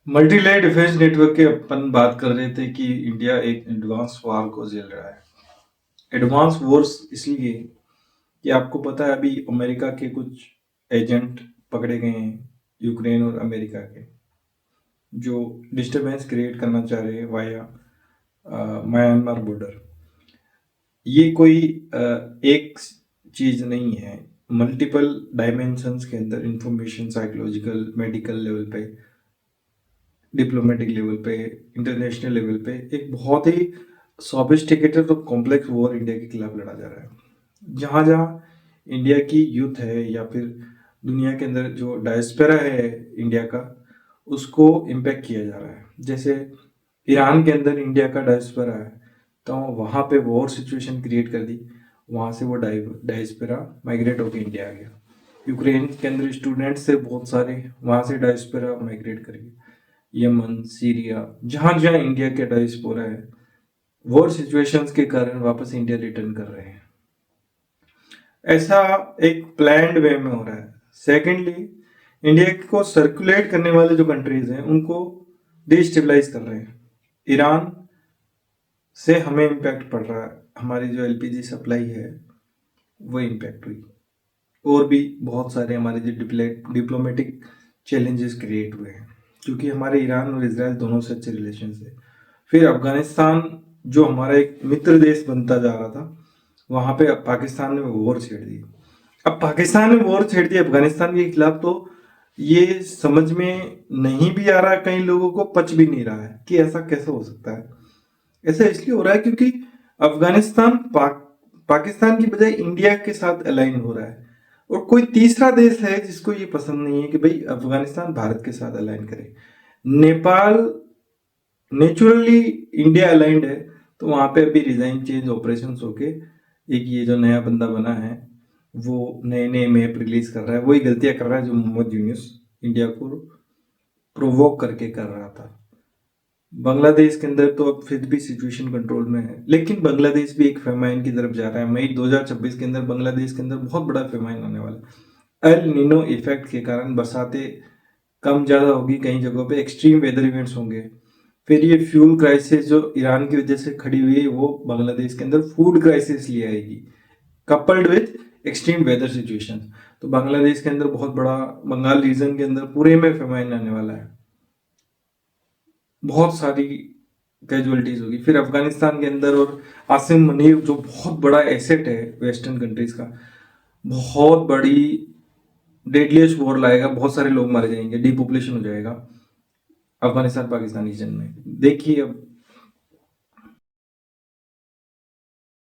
Multi layer defence network के अपन बात कर रहे थे कि इंडिया एक एडवांस वॉर को झेल रहा है। एडवांस वॉर्स इसलिए कि आपको पता है अभी अमेरिका के कुछ एजेंट पकड़े गए हैं, यूक्रेन और अमेरिका के, जो डिस्टरबेंस क्रिएट करना चाह रहे हैं वाया म्यांमार बॉर्डर। ये कोई एक चीज नहीं है, मल्टीपल डायमेंशंस के अंदर इंफॉर्मेशन, साइकोलॉजिकल, मेडिकल लेवल पे, डिप्लोमेटिक लेवल पे, इंटरनेशनल लेवल पे एक बहुत ही सोफिस्टिकेटेड और कॉम्प्लेक्स वॉर इंडिया के खिलाफ लड़ा जा रहा है। जहाँ जहाँ इंडिया की यूथ है या फिर दुनिया के अंदर जो डायस्पेरा है इंडिया का, उसको इम्पेक्ट किया जा रहा है। जैसे ईरान के अंदर इंडिया का डायस्पेरा है, तो वहाँ पे वॉर सिचुएशन क्रिएट कर दी, वहाँ से वो डायस्पेरा माइग्रेट होकर इंडिया आ गया। यूक्रेन के अंदर स्टूडेंट्स से बहुत सारे, वहाँ से डायस्पेरा माइग्रेट कर गए। यमन, सीरिया, जहाँ जहाँ इंडिया के डायस्पोरा है, वॉर सिचुएशंस के कारण वापस इंडिया रिटर्न कर रहे हैं। ऐसा एक प्लान्ड वे में हो रहा है। सेकेंडली, इंडिया को सर्कुलेट करने वाले जो कंट्रीज हैं उनको डिस्टेबलाइज कर रहे हैं। ईरान से हमें इम्पैक्ट पड़ रहा है, हमारी जो एलपीजी सप्लाई है वो इम्पैक्ट हुई, और भी बहुत सारे हमारे जो डिप्लोमेटिक चैलेंजेस क्रिएट हुए हैं, क्योंकि हमारे ईरान और इसराइल दोनों से अच्छे रिलेशन है। फिर अफगानिस्तान जो हमारा एक मित्र देश बनता जा रहा था, वहां पे अब पाकिस्तान ने वॉर छेड़ दी। अब पाकिस्तान ने वॉर छेड़ दी अफगानिस्तान के खिलाफ, तो ये समझ में नहीं भी आ रहा है, कई लोगों को पच भी नहीं रहा है कि ऐसा कैसे हो सकता है। ऐसा इसलिए हो रहा है क्योंकि अफगानिस्तान पाकिस्तान की बजाय इंडिया के साथ अलाइन हो रहा है, और कोई तीसरा देश है जिसको ये पसंद नहीं है कि भाई अफगानिस्तान भारत के साथ अलाइन करे। नेपाल नेचुरली इंडिया अलाइंड है, तो वहां पे अभी रिजाइन चेंज ऑपरेशन होके एक ये जो नया बंदा बना है वो नए नए मैप रिलीज कर रहा है, वही गलतियां कर रहा है जो मोहम्मद यूनुस इंडिया को प्रोवोक करके कर रहा था। बांग्लादेश के अंदर तो अब फिर भी सिचुएशन कंट्रोल में है, लेकिन बांग्लादेश भी एक फेमाइन की तरफ जा रहा है। मई 2026 के अंदर बांग्लादेश के अंदर बहुत बड़ा फेमाइन होने वाला है। एल निनो इफेक्ट के कारण बरसातें कम ज़्यादा होगी, कई जगहों पे एक्सट्रीम वेदर इवेंट्स होंगे। फिर ये फ्यूल क्राइसिस जो ईरान की वजह से खड़ी हुई है, वो बांग्लादेश के अंदर फूड क्राइसिस ले आएगी, coupled with extreme weather situation. तो बांग्लादेश के अंदर बहुत बड़ा, बंगाल रीजन के अंदर पूरे में फेमाइन आने वाला है, बहुत सारी कैजुअलिटीज होगी। फिर अफगानिस्तान के अंदर, और आसिम मनीर जो बहुत बड़ा एसेट है वेस्टर्न कंट्रीज का, बहुत बड़ी डेडलिएस्ट वॉर लाएगा, बहुत सारे लोग मारे जाएंगे, डिपॉपुलेशन हो जाएगा अफगानिस्तान पाकिस्तान रीजन में। देखिए अब